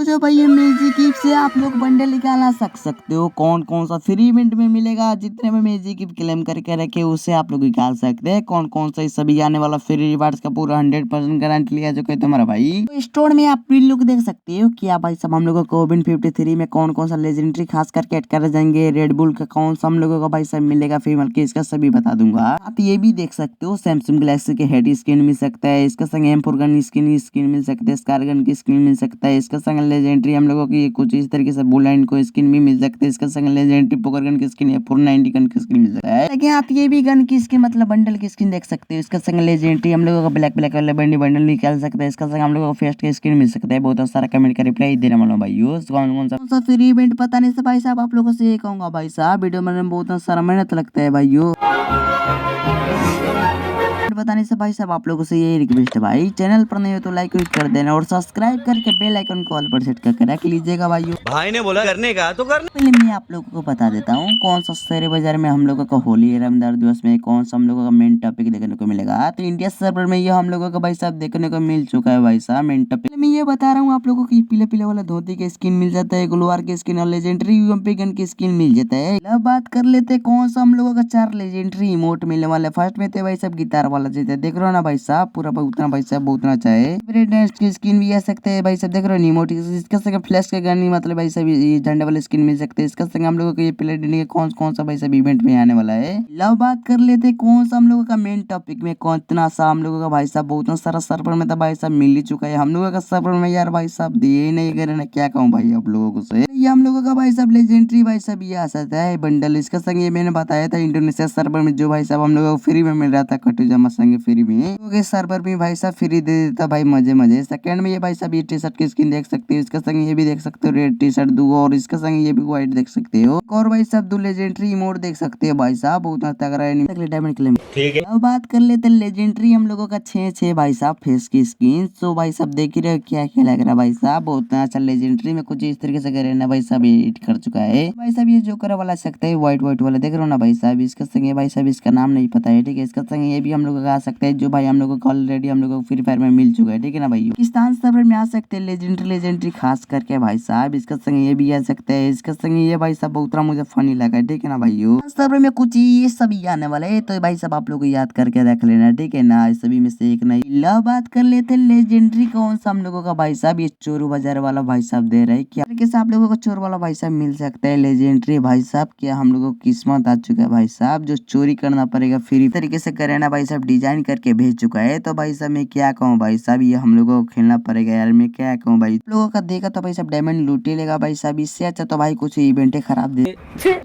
जो भाई ये मैजिक गिफ्ट से आप लोग बंडल निकाला सकते हो। कौन कौन सा फ्री इवेंट में मिलेगा, जितने में मैजिक गिफ्ट क्लेम करके रखे उससे आप लोग निकाल सकते हैं। कौन कौन सा इस सभी आने वाला फ्री रिवार्ड्स का पूरा 100% गारंटी लिया जो कि तुम्हारा भाई तो स्टोर में आप प्रिंट लुक देख सकते हो। क्या भाई सब हम लोगों को कोविन 53 में कौन कौन सा लेजेंडरी खास करके ऐड कर जाएंगे। रेड बुल का कौन सा हम लोगों को भाई सब मिलेगा फीमेल के, इसका सभी बता दूंगा। आप ये भी देख सकते हो सैमसंग गैलेक्सी के हेड स्किन मिल सकता है, इसका संग M4 गन स्किन मिल सकता है, स्कारगन की स्किन मिल सकता है, इसका संग लेजेंडरी हम लोगों की कुछ इस तरीके से बुलाइन को स्किन भी मिल सकता है, इसका संग लेजेंडरी पोकर गन की स्किन या 490 गन की स्किन मिल सकता है। लेकिन आप ये भी गन की स्किन मतलब बंडल की स्किन देख सकते हो। इसका संग लेजेंडरी हम लोगों का ब्लैक वाला बंडल निकाल सकता है, इसका संग हम लोगों को फेस्ट की स्किन मिल सकता है। बहुत सारा कमेंट का रिप्लाई देने वाला भाई कौन सा फ्री इवेंट पता नहीं से भाई साहब आप लोगों से ये कहूंगा भाई साहब वीडियो में बहुत सारा मेहनत लगता है भाइयों। बताने से भाई साहब आप लोगों से यही रिक्वेस्ट है भाई, चैनल पर नहीं हो तो लाइक कर देना और सब्सक्राइब करके बेल आइकन को ऑल पर सेट करके रख लीजिएगा भाइयों। भाई ने बोला करने का तो करना। पहले मैं आप लोगों को बता देता हूँ कौन सा शेयर बाजार में हम लोगों का होली रमदान दिवस में कौन सा हम लोगों का मेन टॉपिक देखने को मिलेगा। तो इंडिया सर्वर में ये हम लोगों का भाई साहब देखने को मिल चुका है भाई साहब मेन टॉपिक। मैं ये बता रहा हूँ आप लोगों को पीले पीले वाला धोती की स्किन मिल जाता है, गुलवार की स्किन और लेजेंडरी यूएमपी गन की स्किन मिल जाता है। अब बात कर लेते कौन सा हम लोगों का 4 लेजेंडरी इमोट मिलने वाला है। फर्स्ट में थे भाई साहब गिटार वाला जीते देख रहे हो ना भाई साहब, पूरा उतना भाई साहब बहुत अच्छा है। की स्किन भी आ सकते हैं भाई साहब देख रहे हो इमोट, इसका संग फ्लैश के गन मतलब भाई साहब ये झंडा वाला स्किन मिल सकते हैं। इसका संग हम लोगों को ये प्लेट के कौन सा भाई साहब इवेंट में आने वाला है। लव बात कर लेते कौन सा हम लोगों का मेन टॉपिक में कौन इतना सा हम लोगों का भाई साहब बहुत सारा सर्वर में तो भाई साहब मिल ही चुका है। हम लोगों का सर्वर में यार भाई साहब दिए ही नहीं करे ना, क्या कहूँ भाई आप लोगों को से। ये हम लोगों का भाई साहब लेजेंडरी भाई साहब ये आ सकता है बंडल। इसका संग ये मैंने बताया था इंडोनेशिया सर्वर में जो भाई साहब हम लोगों को फ्री में मिल रहा था कटू जमा संग फ्री में सर्वर में भाई साहब फ्री दे देता भाई मजे। सेकंड में ये भाई साहब ये टी शर्ट की स्किन देख सकते हो, इसका संग ये भी देख सकते हो रेड टी शर्ट दो और इसका संग ये भी व्हाइट देख सकते हो और भाई साहब दो लेजेंडरी इमोट देख सकते हो भाई साहब बहुत तगड़ा है डायमंड क्लेम। ठीक है अब बात कर लेते लेजेंडरी हम लोगों का 6 भाई साहब फेस की स्किन। तो भाई साहब देख ही रहे क्या क्या लग रहा है भाई साहब बहुत अच्छा लेजेंडरी में कुछ इस तरीके से करे ना भाई साहब एडिट कर चुका है भाई साहब। ये जोकर वाला सकता है व्हाइट वाला देख रहे हो ना भाई साहब, इसका संग भाई साहब इसका नाम नहीं पता है ठीक है। इसका संग ये भी हम लोग आ सकता है जो भाई हम लोग को ऑलरेडी हम लोग को फ्री फायर में मिल चुका है ठीक है ना भाई। पाकिस्तान सर्वर में आ सकते हैं लेजेंडरी खास करके भाई साहब। इसका संग ये भी आ सकता है, इसका संग ये भाई साहब बहुत मुझे फनी लगा ठीक है ना भाई। सर्वर में कुछ ये सभी आने वाले है तो भाई साहब आप लोग को याद करके रख लेना ठीक है ना, इस सभी में से एक नहीं। लव बात कर लेते लेजेंडरी कौन सा हम लोगों का भाई साहब ये चोरू बाजार वाला भाई साहब दे रहे हैं। क्या तरीके से आप लोगों को चोर वाला भाई साहब मिल सकता है लेजेंडरी भाई साहब। क्या हम लोगों को किस्मत आ चुका है भाई साहब, जो चोरी करना पड़ेगा फ्री तरीके से करे ना भाई साहब डिजाइन करके भेज चुका है। तो भाई साहब मैं क्या कहूँ भाई साहब ये हम लोगों को खेलना पड़ेगा यार, मैं क्या कहूँ भाई लोगों का देखा तो भाई साहब डायमंड लूट ही लेगा भाई साहब। इससे अच्छा तो भाई कुछ इवेंट खराब दे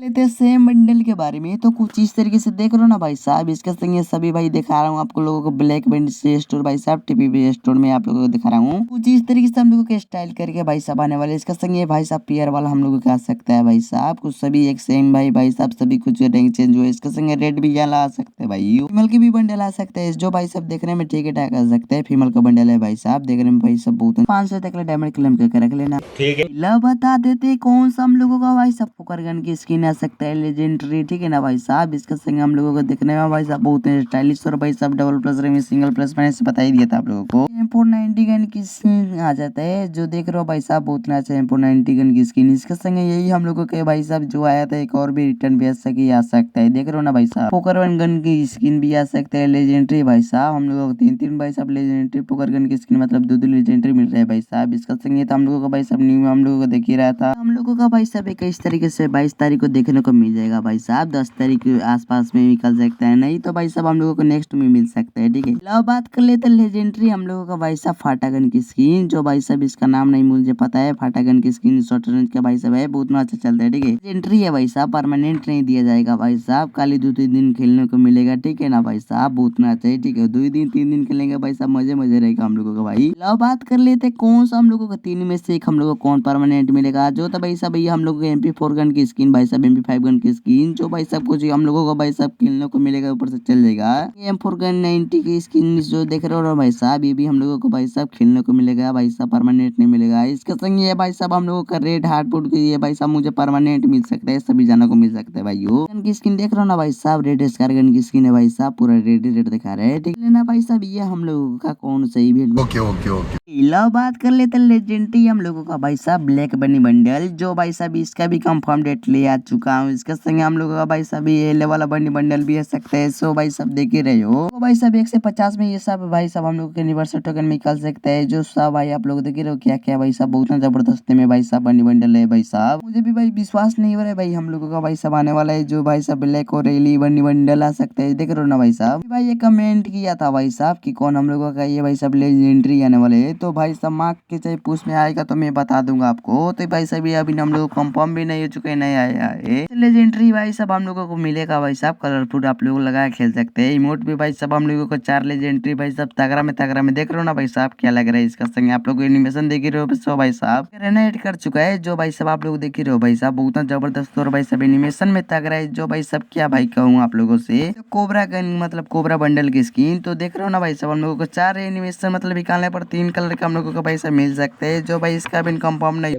लेते सेम बंडल के बारे में। तो कुछ इस तरीके से देख लो ना भाई साहब, इसका संग ये सभी भाई दिखा रहा हूँ आपको लोगों को ब्लैक बैंड से स्टोर भाई साहब टीपी स्टोर में आप लोगों को दिखा रहा हूँ कुछ इस तरीके से हम लोगों के स्टाइल करके भाई साहब आने वाले। इसका संग ये भाई साहब पियर वाला हम लोगों का आ सकता है भाई साहब, कुछ सभी एक सेम भाई साहब सभी कुछ रैंक चेंज हुआ। इसका संग रेड भी आ सकते हैं भाई, फीमेल की भी बंडल आ सकता है जो भाई साहब देखने में ठीक ठाक आ सकते हैं। फीमेल का बंडल है भाई साहब देखने में भाई साहब बहुत 500 तक डायमंड क्लेम करके रख लेना ठीक है। ला बता देते कौन सा हम लोगों का भाई साहब पोकर गन की स्किन आ सकता है लेजेंडरी ठीक है ना भाई साहब। इसका संग हम लोगों को देखने में भाई साहब बहुत स्टाइलिश और भाई साहब डबल प्लस में सिंगल प्लस मैंने से बता ही दिया था आप लोगों को। M490 गन की स्किन आ जाता है जो देख रहे हो भाई साहब बहुत अच्छा M490 गन की स्किन। इसका संग यही हम लोगों के भाई साहब जो आया था एक और भी रिटर्न भी आ सकता है देख रहे हो ना भाई साहब। पोकर गन की स्किन भी आ सकता है लेजेंडरी भाई साहब। हम लोगों को 3 भाई साहब लेजेंडरी पोकर गन की स्किन मतलब 2 लेजेंडरी मिल रहा है भाई साहब। इसका संग ये तो हम लोगों का भाई साहब न्यू हम लोगों को देख ही रहा था। हम लोगों का भाई साहब इस तरीके से 22 तारीख को देखने को मिल जाएगा भाई साहब, 10 तारीख के आसपास में निकल सकता है, नहीं तो भाई साहब हम लोगों को नेक्स्ट में मिल सकता है ठीक है। लो बात कर लेते लेजेंडरी हम लोगों का भाई साहब फाटागन की स्किन जो भाई साहब इसका नाम नहीं मुझे पता है। फाटागन की स्किन शॉर्ट रेंज का भाई साहब है बहुत अच्छा चलता है ठीक है। लेजेंडरी है भाई साहब, परमानेंट नहीं दिया जाएगा भाई साहब, खाली 2-3 दिन खेलने को मिलेगा ठीक है ना भाई साहब बहुत अच्छा है ठीक है। 2 दिन 3 दिन खेलेंगे भाई साहब मजे रहेगा हम लोगों का भाई। लो बात कर लेते कौन सा हम लोगों का 3 में से एक हम लोगों को कौन परमानेंट मिलेगा। जो तो भाई साहब ये हम लोग MP4 गन की स्किन भाई साहब MP5 गन की स्किन जो भाई साहब कुछ हम लोगों को भाई साहब खेलने को मिलेगा ऊपर से चल जाएगा। M4 गन 90 की स्किन जो देख रहे हो भाई साहब ये भी हम लोगों को भाई साहब खेलने को मिलेगा भाई साहब, परमानेंट नहीं मिलेगा। इसका संग ये भाई साहब हम लोगों का रेड हार्टवुड की ये भाई साहब मुझे परमानेंट मिल सकता है, सभी जानों को मिल सकता है भाई। गन की स्किन देख रहे हो ना भाई साहब, रेड स्कार गन की स्किन है भाई साहब, पूरा रेड रेट दिखा रहे हैं, ठीक है ना भाई साहब। ये हम लोगों का कौन सा इवेंट। Okay okay okay. लो बात कर लेते हैं लेजेंडरी हम लोगों का भाई साहब ब्लैक बनी बंडल, जो भाई साहब इसका भी कंफर्म डेट ले आ चुका हूँ। इसके संग हम लोगों का भाई साहब ये वाला बनी बंडल भी आ सकते हैं। सो भाई साहब देख ही रहे हो, तो भाई साहब 1 से 50 में ये सब भाई साहब हम लोग के यूनिवर्सल टोकन निकल सकते हैं। जो सब भाई आप लोग देख ही रहे हो क्या क्या भाई साहब, बहुत जबरदस्त में भाई साहब बनी बंडल है भाई साहब। मुझे भी भाई विश्वास नहीं हो रहा है भाई हम लोगों का भाई साहब आने वाला है, जो भाई साहब ब्लैक और रेली बनी बंडल आ सकते हैं। देख रहे हो ना भाई साहब, भाई ये कमेंट किया था भाई साहब कि कौन हम लोगों का ये भाई साहब लेजेंडरी आने वाले है। तो भाई साहब मार्क के चाहे पूछ में आएगा तो मैं बता दूंगा आपको। तो भाई साहब ये अभी हम लोग कंफर्म भी नहीं हो चुके, नहीं आया है लेजेंडरी भाई साहब हम लोगों को मिलेगा भाई साहब। कलरफुल आप लोग लगा के खेल सकते हैं। इमोट भी भाई साहब हम लोगों को 4 लेजेंडरी भाई साहब तगड़ा में देख रहे हो ना भाई साहब क्या लग रहा है इसका संग। आप लोग एनिमेशन देख ही रहे हो। सो भाई साहब रेनेट कर चुका है, जो भाई साहब आप लोग देख ही रहे हो भाई साहब, बहुत जबरदस्त और भाई साहब एनिमेशन में तगड़ा है। जो भाई साहब क्या भाई कहूँ आप लोगों से, तो कोबरा गन मतलब कोबरा बंडल की स्किन तो देख रहे हो ना भाई साहब, हम लोगों को 4 एनिमेशन मतलब निकालने पर 3 कलर का हम लोगों को भाई साहब मिल सकते हैं। जो भाई इसका भी कंफर्म नहीं।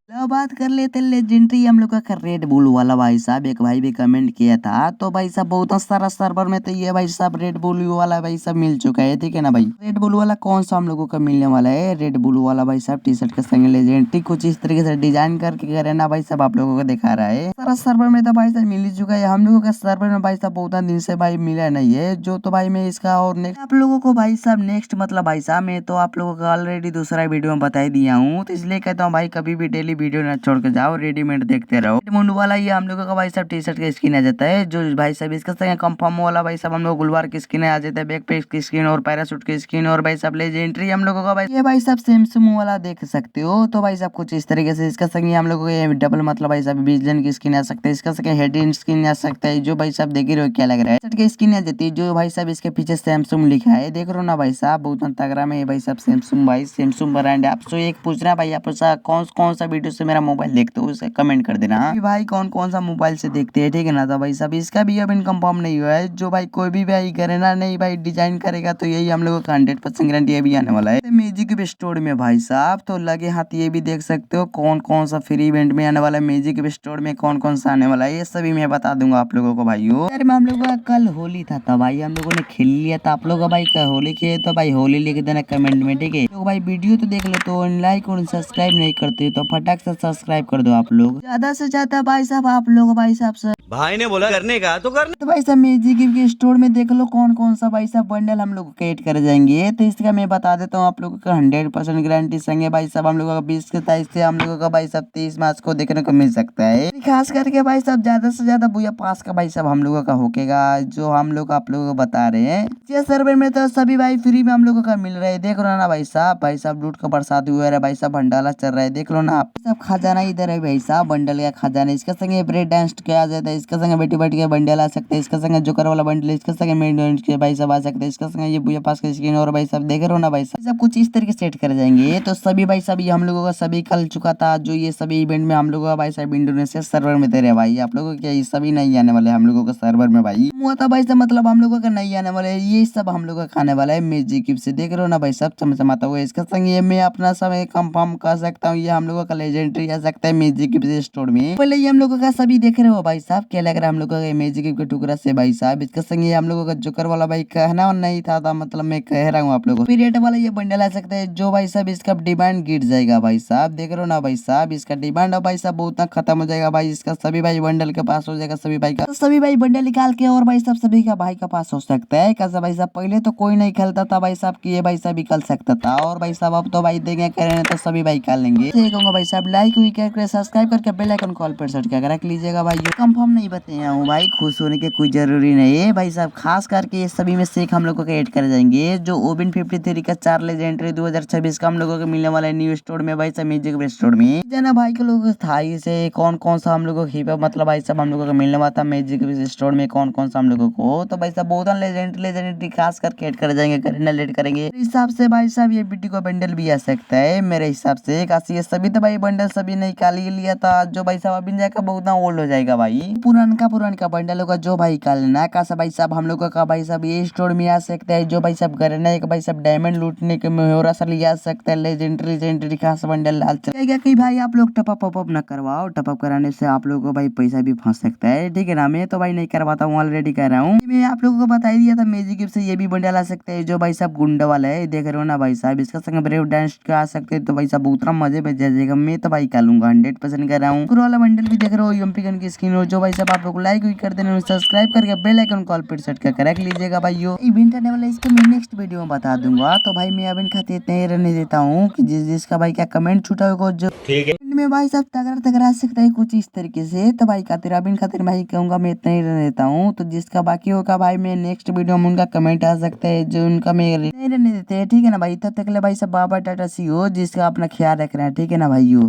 लो बात कर लेते लेजेंडरी हम लोग का रेड बुल वाला भाई साहब। एक भाई भी कमेंट किया था, तो भाई साहब बहुत सारा सर्वर में तो ये भाई साहब रेड बुल वाला भाई साहब मिल चुका है, ठीक है ना भाई। रेड बुल वाला कौन सा हम लोगों का मिलने वाला है, रेड बुल वाला भाई साहब टी शर्ट के संग लेजेंडरी कुछ इस तरीके से डिजाइन करके करे ना भाई साहब आप लोगों को दिखा रहा है। सारा सर्वर में तो भाई साहब मिल ही चुका है। हम लोगों का सर्वर में भाई साहब बहुत दिन से भाई मिला नहीं है, जो तो भाई मैं इसका और नेक्स्ट आप लोगों को भाई साहब नेक्स्ट मतलब भाई साहब मैं तो आप लोगों को ऑलरेडी दूसरा वीडियो में बता ही दिया हूँ। तो इसलिए कहता हूँ भाई कभी भी डेली वीडियो ना छोड़ के जाओ, रेडीमेड देखते रहो। मुंड वाला ये हम लोगों का भाई साहब टी शर्ट का स्किन आ जाता है, जो भाई साहब इसका संग कंफर्म वाला भाई साहब हम लोग गुलवार की स्किन आ जाता है, बैक पैक की स्किन और पैराशूट की स्किन और भाई साहब लेजेंडरी हम लोगों का भाई ये भाई साहब सैमसंग वाला देख सकते हो। तो भाई साहब कुछ इस तरीके से इसका संग हम लोगों को डबल मतलब भाई साहब विजन की स्किन आ सकता है, इसका संग हेड स्किन आ सकता है। जो भाई साहब देख रहे हो क्या लग रहा है, शर्ट की स्किन आ जाती है। जो भाई साहब इसके पीछे सैमसंग लिखा है, देख रहे हो ना भाई साहब, बहुत तगड़ा में भाई साहब सैमसंग भाई सैमसंग ब्रांड। आपसे एक पूछ रहा भाई आप कौन सा वीडियो से मेरा मोबाइल देखते हो उसे कमेंट कर देना भाई कौन सा मोबाइल से देखते हैं, ठीक है ना। तो भाई साहब इसका भी अभी कंफर्म नहीं हुआ है। जो भाई कोई भी भाई करे ना नहीं भाई डिजाइन करेगा तो यही हम लोगों का 100% गारंटी अभी आने वाला है मैजिक स्टोर में भाई साहब। तो लगे हाथ ये भी देख सकते हो कौन सा फ्री इवेंट में आने वाला है, मैजिक स्टोर में कौन सा आने वाला है, ये सभी मैं बता दूंगा आप लोगों को भाइयों। यार में हम लोगों का कल होली था तो भाई हम लोगों ने खेल लिया था। आप लोग भाई होली खेले तो भाई होली लिख देना कमेंट में, ठीक है। तो भाई वीडियो तो देख लो, तो लाइक और सब्सक्राइब नहीं करते तो फटाक से सब्सक्राइब कर दो आप लोग, ज्यादा से ज्यादा भाई साहब आप लोग भाई साहब से। भाई ने बोला करने का तो करना। तो भाई साहब मैजिक के स्टोर में देख लो कौन सा भाई साहब बंडल हम लोग ऐड कर जाएंगे। तो इसका मैं बता देता हूँ आप लोगों का 100% गारंटी संगे भाई साहब हम लोगों का 20 के तारीख से हम लोगों का भाई साहब 30 मार्च को देखने को मिल सकता है। खास करके भाई साहब ज्यादा से ज्यादा बुया पास का भाई साहब हम लोगों का होकेगा, जो हम लोग आप लोगों को बता रहे हैं। ये सर्वर में तो सभी भाई फ्री में हम लोगों का मिल रहा है, देख लो ना भाई साहब लूट का बरसात हुआ है भाई साहब, भंडारा चल रहा है देख लो ना आप सब। खजाना इधर है भाई साहब, बंडल का खजाना। इसका संगे ब्रेक डांस क्या आ जाता है, इसका संगे बैठी बैठ के बंडल आ सकते हैं, इसका संगे जोकर वाला बंडल, इसका संगे मेड के भाई साहब आ सकते हैं, इसका संगे ये बुया पास का स्किन और भाई साहब देख रहे हो ना भाई साहब सब कुछ इस तरीके सेट कर जाएंगे। तो सभी भाई साहब ये हम लोगों का सभी कल चुका था, जो ये सभी इवेंट में हम लोगों का भाई साहब इंडोनेशिया सर्वर में थे भाई। आप लोगों क्या ये सभी नहीं आने वाले हम लोगों का सर्वर में भाई हुआ था भाई साहब, मतलब हम लोगों का नहीं आने वाले, ये सब हम लोगों का खाने वाला है मैजिक से। देख रहे हो ना भाई साहब चमचमाता हुआ, इसका संग ये मैं अपना समय कंफर्म कर सकता हूँ, ये हम लोगों का लेजेंडरी आ सकता है मैजिक स्टोर में। पहले ये हम लोगों का सभी देख रहे हो भाई साहब क्या लग रहा है हम लोगों का मैजिक के टुकड़ा से भाई साहब। इसका संग ये हम लोगों का जोकर वाला भाई कहना नहीं था मतलब मैं कह रहा हूँ आप लोगों को रेट वाला ये बंडल आ सकता है, जो भाई साहब इसका डिमांड गिर जाएगा भाई साहब। देख रहे हो ना भाई साहब इसका डिमांड अब भाई साहब बहुत खत्म हो जाएगा भाई, इसका सभी भाई बंडल के पास हो जाएगा सभी भाई का। तो सभी भाई बंडल निकाल के और भाई साहब सभी का भाई का पास हो सकता है। कैसा भाई साहब पहले तो कोई नहीं खेलता था भाई साहब कि ये भाई साहब निकल सकता था, और भाई साहब अब तो भाई देंगे करें तो सभी भाई निकाल लेंगे। कहूँगा भाई साहब लाइक हुई करके सब्सक्राइब करके बेल आइकन कॉल पर सेट कर रख लीजिएगा भाई। कंफर्म नहीं बताया हूँ भाई, खुश होने के कोई जरूरी नहीं है भाई साहब। खास करके ये सभी में से एक हम लोगों को ऐड कर जाएंगे, जो ओबिन 53 का 4 लेजेंडरी 2026 का हम लोगों को मिलने वाला है न्यू स्टोर में भाई साहब म्यूजिक स्टोर में। जना भाई के लोग था इसे कौन सा हम लोगों को हिप मतलब भाई साहब हम लोगों को मिलने वाला था म्यूजिक स्टोर में कौन सा हम लोगों को। तो भाई साहब बहुत लेजेंडरी खास करके ऐड कर जाएंगे, करेंडल ऐड करेंगे। मेरे हिसाब से भाई साहब ये बीटी को बंडल भी आ सकता है मेरे हिसाब से। काशी ये सभी तो भाई बंडल सभी निकाल ही लिया था, जो भाई साहब अभी जाकर बहुत ओल्ड हो जाएगा भाई। पुरानका बंडल होगा जो भाई का लेना का भाई साहब हम लोगों का भाई साहब ये स्टोर में आ सकता है। जो भाई साहब करना है भाई साहब डायमंड लूटने के में सा लिया सकता है। लेजेंडरी खास बंडल लाल क्या कि भाई आप लोग टपअप न करवाओ। टपअप कराने से आप लोगों को भाई पैसा भी फंस सकता है, ठीक है ना। मैं तो भाई नहीं करवाता हूँ, ऑलरेडी कह रहा हूँ। मैं आप लोगों को बता ही दिया था मैजिक गिफ्ट से ये भी बंडल आ सकता है जो भाई साहब गुंडा वाला है, देख रहे हो ना भाई साहब। इसका संग ब्रेव डांस का आ सकते हैं तो भाई साहब उतना मजे में जाएगा। मैं तो भाई लूंगा 100% कर रहा हूँ। वाला बंडल भी देख रहे हो एमपी गन की स्किन हो जो भाई साहब आप लोग लाइक भी कर देना, सब्सक्राइब करके बेल आइकन कॉल पर सेट कर रख लीजिएगा भाइयों। इवेंट आने वाला इसको मैं नेक्स्ट वीडियो में बता दूंगा। तो भाई मैं इवेंट खाते इतने ही रहने देता हूँ कि जिसका भाई क्या कमेंट छूटा होगा जो ठीक है। में भाई साहब तगड़ा सकता है कुछ इस तरीके से। तो भाई खातिर भाई कहूंगा मैं इतना ही रहने देता हूँ। तो जिसका बाकी होगा भाई मैं नेक्स्ट वीडियो में उनका कमेंट आ सकता है जो उनका मैं नहीं रहने देते हैं, ठीक है ना भाई। तब तक के लिए भाई सब बाबा टाटा सी हो, जिसका अपना ख्याल रख रहे हैं, ठीक है ना भाइयों।